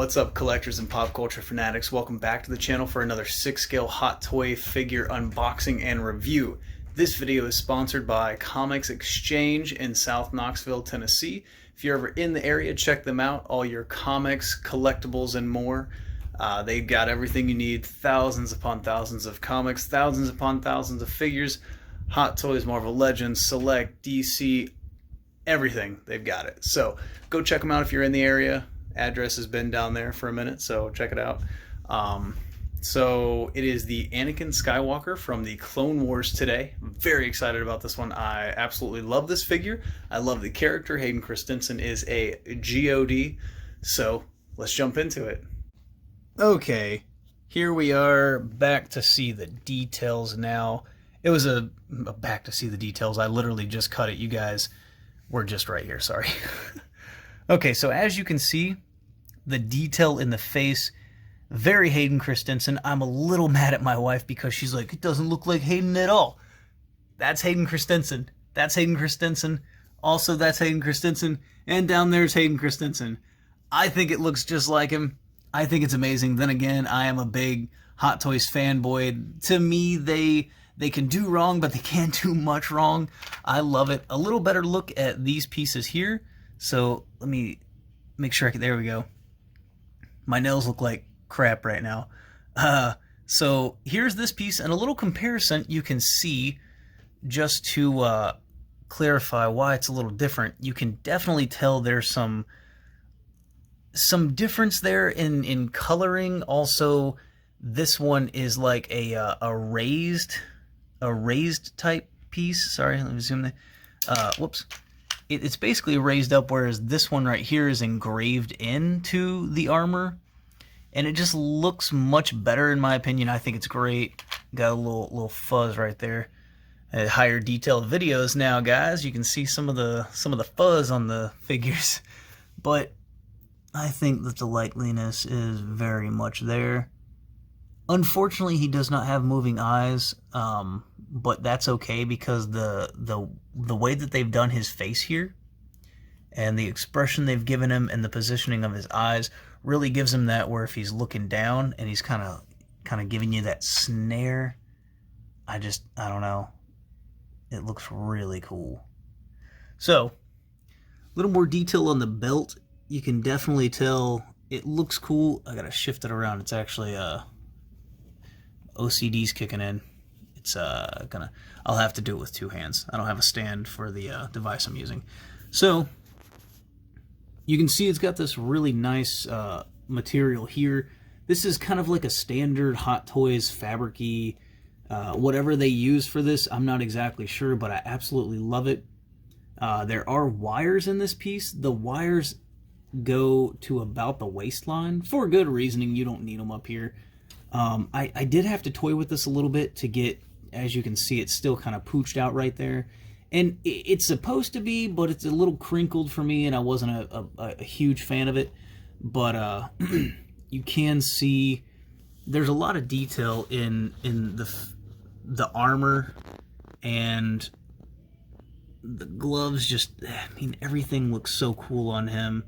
What's up, collectors and pop culture fanatics? Welcome back to the channel for another 6-scale hot toy figure unboxing and review. This video is sponsored by Comics Exchange in South Knoxville, Tennessee. If you're ever in the area, check them out. All your comics, collectibles, and more. They've got everything you need. Thousands upon thousands of comics, thousands upon thousands of figures, Hot Toys, Marvel Legends, Select, DC, everything. They've got it. So go check them out if you're in the area. Address has been down there for a minute, so check it out. So it is the Anakin Skywalker from the Clone Wars today. I'm very excited about this one. I absolutely love this figure. I love the character. Hayden Christensen is a God. So let's jump into it. Okay, here we are back to see the details now. It was a back to see the details. I literally just cut it. You guys were just right here, sorry. Okay, so as you can see, the detail in the face, very Hayden Christensen. I'm a little mad at my wife because she's like, it doesn't look like Hayden at all. That's Hayden Christensen. That's Hayden Christensen. Also, that's Hayden Christensen. And down there's Hayden Christensen. I think it looks just like him. I think it's amazing. Then again, I am a big Hot Toys fanboy. To me, they can do wrong, but they can't do much wrong. I love it. A little better look at these pieces here. So let me make sure there we go. My nails look like crap right now. So here's this piece, and a little comparison you can see just to clarify why it's a little different. You can definitely tell there's some difference there in coloring. Also, this one is like a raised type piece. Sorry, let me zoom that. Whoops. It's basically raised up, whereas this one right here is engraved into the armor, and it just looks much better in my opinion. I think it's great. Got a little fuzz right there. Higher detailed videos now, guys. You can see some of the fuzz on the figures, but I think that the likeliness is very much there. Unfortunately, he does not have moving eyes, but that's okay because the way that they've done his face here and the expression they've given him and the positioning of his eyes really gives him that where if he's looking down and he's kind of giving you that snare, I don't know. It looks really cool. So, a little more detail on the belt. You can definitely tell it looks cool. I gotta shift it around. It's actually OCD's kicking in. It's I'll have to do it with two hands. I don't have a stand for the device I'm using. So you can see it's got this really nice material here. This is kind of like a standard Hot Toys fabric-y, whatever they use for this, I'm not exactly sure, but I absolutely love it. There are wires in this piece. The wires go to about the waistline for good reasoning. You don't need them up here. I did have to toy with this a little bit to get, as you can see, it's still kind of pooched out right there. And it's supposed to be, but it's a little crinkled for me, and I wasn't a huge fan of it. But you can see there's a lot of detail in the armor, and the gloves just, I mean, everything looks so cool on him.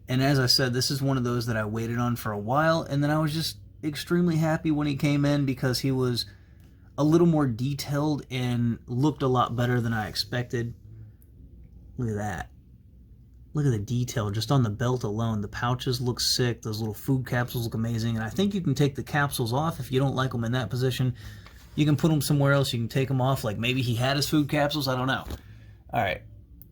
And as I said, this is one of those that I waited on for a while, and then I was just extremely happy when he came in because he was a little more detailed and looked a lot better than I expected. Look at that. Look at the detail just on the belt alone. The pouches look sick. Those little food capsules look amazing. And I think you can take the capsules off if you don't like them in that position. You can put them somewhere else. You can take them off. Like maybe he had his food capsules. I don't know. All right.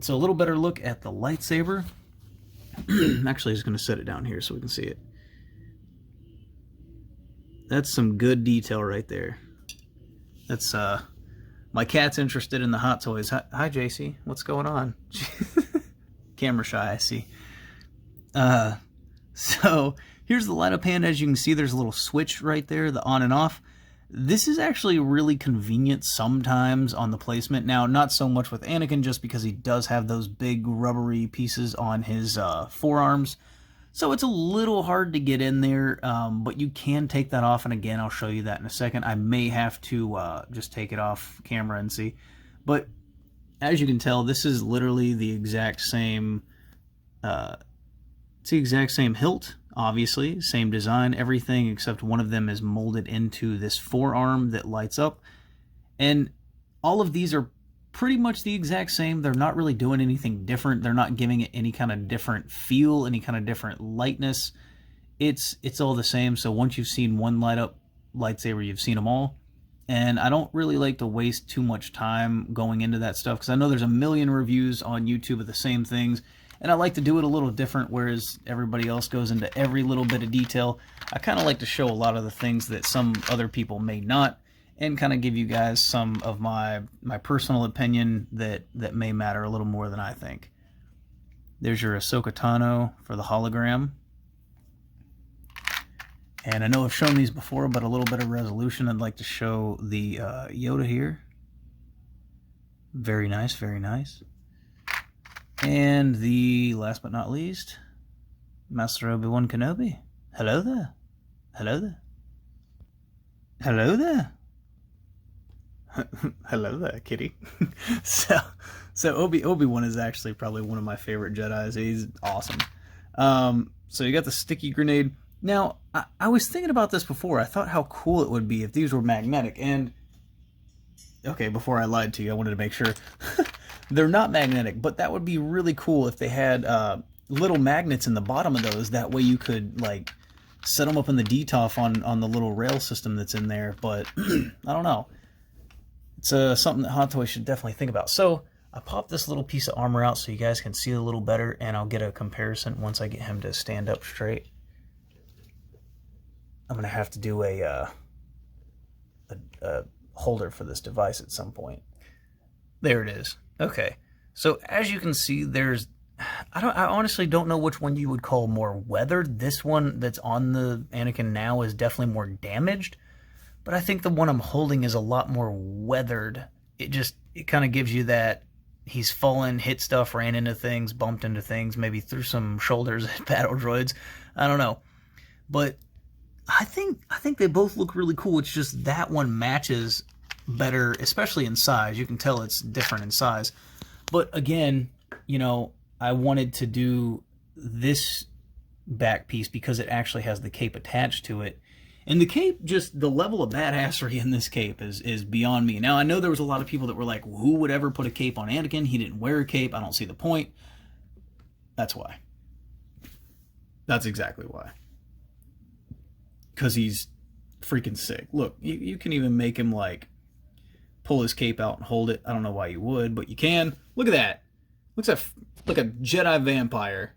So a little better look at the lightsaber. Actually, I'm just going to set it down here so we can see it. That's some good detail right there. That's, my cat's interested in the Hot Toys. Hi, JC. What's going on? Camera shy, I see. So, here's the light up hand. As you can see, there's a little switch right there, the on and off. This is actually really convenient sometimes on the placement. Now, not so much with Anakin, just because he does have those big rubbery pieces on his forearms. So it's a little hard to get in there, but you can take that off, and again, I'll show you that in a second. I may have to just take it off camera and see. But as you can tell, this is literally the exact same, it's the exact same hilt obviously. Same design, everything, except one of them is molded into this forearm that lights up. And all of these are pretty much the exact same. They're not really doing anything different. They're not giving it any kind of different feel, any kind of different lightness. It's all the same. So once you've seen one light up lightsaber, you've seen them all. And I don't really like to waste too much time going into that stuff, because I know there's a million reviews on YouTube of the same things, and I like to do it a little different, whereas everybody else goes into every little bit of detail. I kind of like to show a lot of the things that some other people may not, and kind of give you guys some of my personal opinion that may matter a little more than I think. There's your Ahsoka Tano for the hologram. And I know I've shown these before, but a little bit of resolution. I'd like to show the Yoda here. Very nice, very nice. And the, last but not least, Master Obi-Wan Kenobi. Hello there. Hello there. Hello there. Hello there, kitty. So Obi-Wan is actually probably one of my favorite Jedis. He's awesome. So you got the sticky grenade. Now, I was thinking about this before. I thought how cool it would be if these were magnetic. And, okay, before I lied to you, I wanted to make sure. They're not magnetic, but that would be really cool if they had little magnets in the bottom of those. That way you could, like, set them up in the DTOF on the little rail system that's in there. But, I don't know. It's something that Hot Toys should definitely think about. So, I popped this little piece of armor out so you guys can see a little better, and I'll get a comparison once I get him to stand up straight. I'm going to have to do a holder for this device at some point. There it is. Okay. So as you can see, there's... I honestly don't know which one you would call more weathered. This one that's on the Anakin now is definitely more damaged. But I think the one I'm holding is a lot more weathered. It kind of gives you that he's fallen, hit stuff, ran into things, bumped into things, maybe threw some shoulders at battle droids. I don't know. But... I think they both look really cool. It's just that one matches better, especially in size. You can tell it's different in size. But again, you know, I wanted to do this back piece because it actually has the cape attached to it. And the cape, just the level of badassery in this cape is beyond me. Now, I know there was a lot of people that were like, who would ever put a cape on Anakin? He didn't wear a cape. I don't see the point. That's why. That's exactly why. Because he's freaking sick. Look, you can even make him, like, pull his cape out and hold it. I don't know why you would, but you can. Look at that. Looks like a Jedi vampire.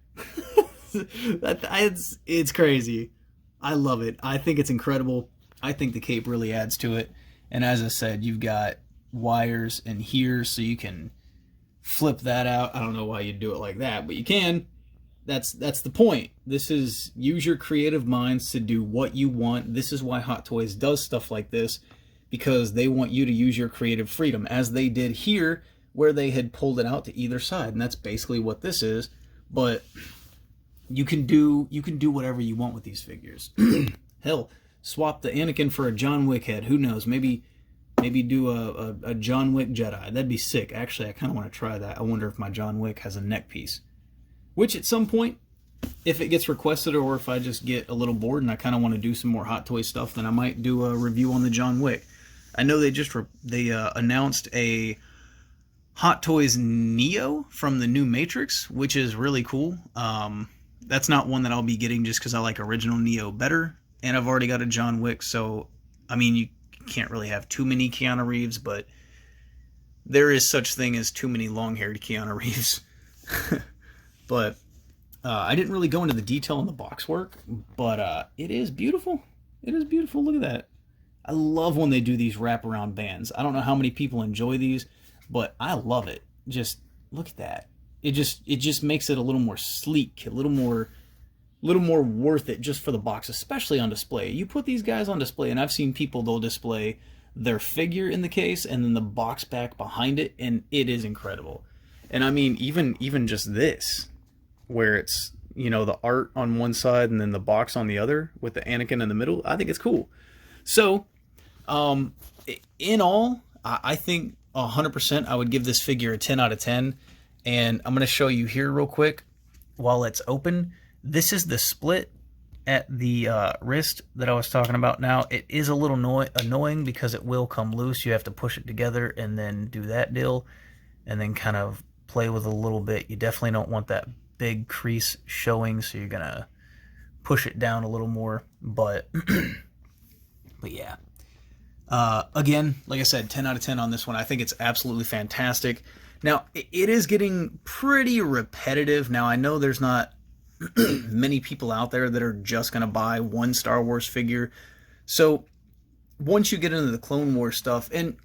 It's crazy. I love it. I think it's incredible. I think the cape really adds to it. And as I said, you've got wires in here, so you can flip that out. I don't know why you'd do it like that, but you can. That's the point. This is use your creative minds to do what you want. This is why Hot Toys does stuff like this, because they want you to use your creative freedom, as they did here, where they had pulled it out to either side, and that's basically what this is. But you can do whatever you want with these figures. Hell, swap the Anakin for a John Wick head. Who knows? Maybe do a John Wick Jedi. That'd be sick. Actually, I kind of want to try that. I wonder if my John Wick has a neck piece. Which at some point, if it gets requested, or if I just get a little bored and I kind of want to do some more Hot Toy stuff, then I might do a review on the John Wick. I know they announced a Hot Toys Neo from the new Matrix, which is really cool. That's not one that I'll be getting just because I like original Neo better, and I've already got a John Wick, so, I mean, you can't really have too many Keanu Reeves, but there is such thing as too many long-haired Keanu Reeves. But I didn't really go into the detail on the box work, but it is beautiful. It is beautiful. Look at that. I love when they do these wraparound bands. I don't know how many people enjoy these, but I love it. Just look at that. It just makes it a little more sleek, a little more worth it just for the box, especially on display. You put these guys on display, and I've seen people, they'll display their figure in the case and then the box back behind it, and it is incredible. And I mean, even just this, where it's, you know, the art on one side and then the box on the other with the Anakin in the middle, I think it's cool. So, in all, I think 100% I would give this figure a 10 out of 10. And I'm going to show you here real quick while it's open. This is the split at the wrist that I was talking about now, it is a little annoying because it will come loose. You have to push it together and then do that deal and then kind of play with it a little bit. You definitely don't want that big crease showing, so you're going to push it down a little more. But, but yeah. Again, like I said, 10 out of 10 on this one. I think it's absolutely fantastic. Now, it is getting pretty repetitive. Now, I know there's not many people out there that are just going to buy one Star Wars figure. So once you get into the Clone Wars stuff, and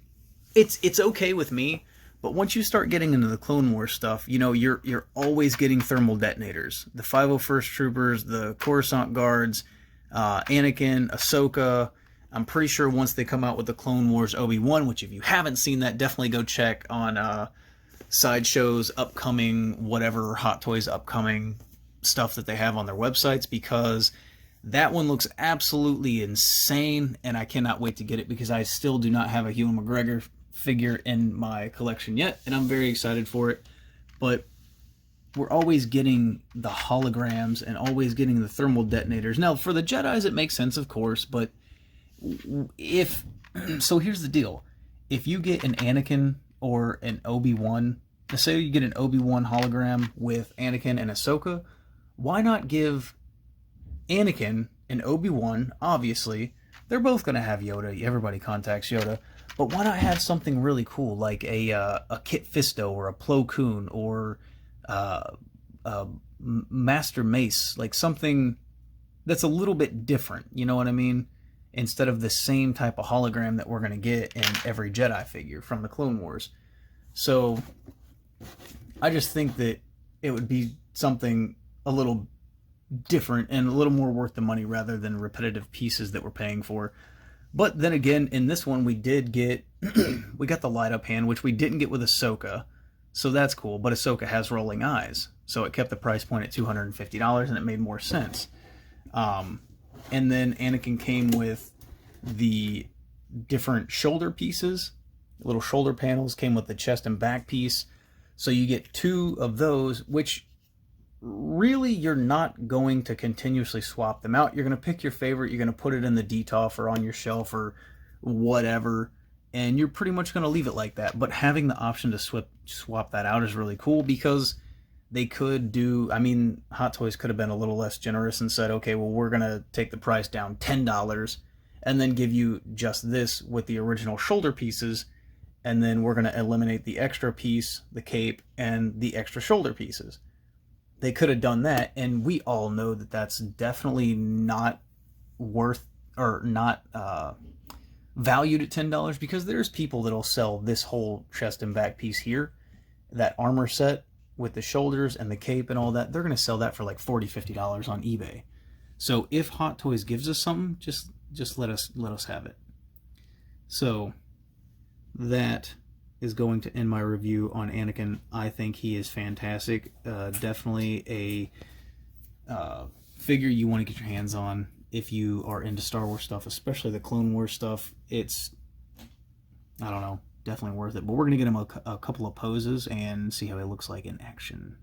it's okay with me, but once you start getting into the Clone Wars stuff, you know, you're always getting thermal detonators. The 501st Troopers, the Coruscant Guards, Anakin, Ahsoka. I'm pretty sure once they come out with the Clone Wars Obi-Wan, which if you haven't seen that, definitely go check on Sideshow's upcoming, whatever Hot Toys upcoming stuff that they have on their websites, because that one looks absolutely insane, and I cannot wait to get it because I still do not have a Ewan McGregor figure in my collection yet, and I'm very excited for it. But we're always getting the holograms and always getting the thermal detonators. Now, for the Jedis, it makes sense, of course, but so here's the deal. If you get an Anakin or an Obi-Wan, let's say you get an Obi-Wan hologram with Anakin and Ahsoka, why not give Anakin and Obi-Wan, obviously, they're both going to have Yoda, everybody contacts Yoda, but why not have something really cool, like a Kit Fisto or a Plo Koon or a Master Mace, like something that's a little bit different, you know what I mean? Instead of the same type of hologram that we're going to get in every Jedi figure from the Clone Wars. So I just think that it would be something a little different and a little more worth the money rather than repetitive pieces that we're paying for. But then again, in this one we did get we got the light up hand, which we didn't get with Ahsoka, so that's cool. But Ahsoka has rolling eyes, so it kept the price point at $250 and it made more sense. And then Anakin came with the different shoulder pieces, little shoulder panels, came with the chest and back piece. So you get two of those, which really you're not going to continuously swap them out. You're going to pick your favorite, you're going to put it in the DTOF or on your shelf or whatever, and you're pretty much going to leave it like that. But having the option to swap that out is really cool, because they could do, I mean, Hot Toys could have been a little less generous and said, okay, well, we're going to take the price down $10 and then give you just this with the original shoulder pieces, and then we're going to eliminate the extra piece, the cape, and the extra shoulder pieces. They could have done that, and we all know that that's definitely not worth, or not valued at $10, because there's people that'll sell this whole chest and back piece here, that armor set with the shoulders and the cape and all that. They're going to sell that for like $40, $50 on eBay. So if Hot Toys gives us something, just let us have it. So that is going to end my review on Anakin. I think he is fantastic. Definitely a figure you want to get your hands on if you are into Star Wars stuff, especially the Clone Wars stuff. It's, I don't know, definitely worth it. But we're going to get him a couple of poses and see how he looks like in action.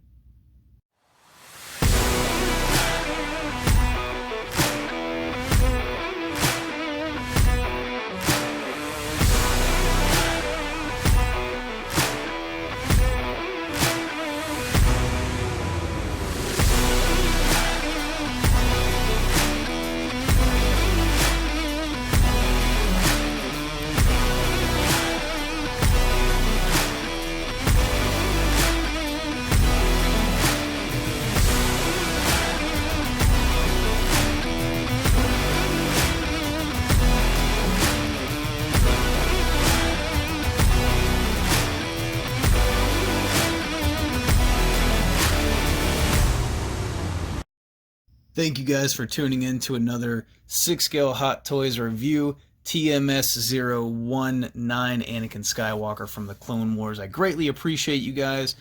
Thank you guys for tuning in to another 6-scale Hot Toys review. TMSO19 Anakin Skywalker from the Clone Wars. I greatly appreciate you guys.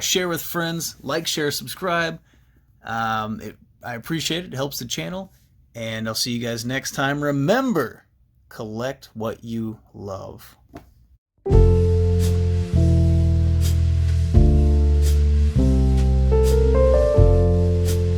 Share with friends, like, share, subscribe. I appreciate it. It helps the channel. And I'll see you guys next time. Remember, collect what you love.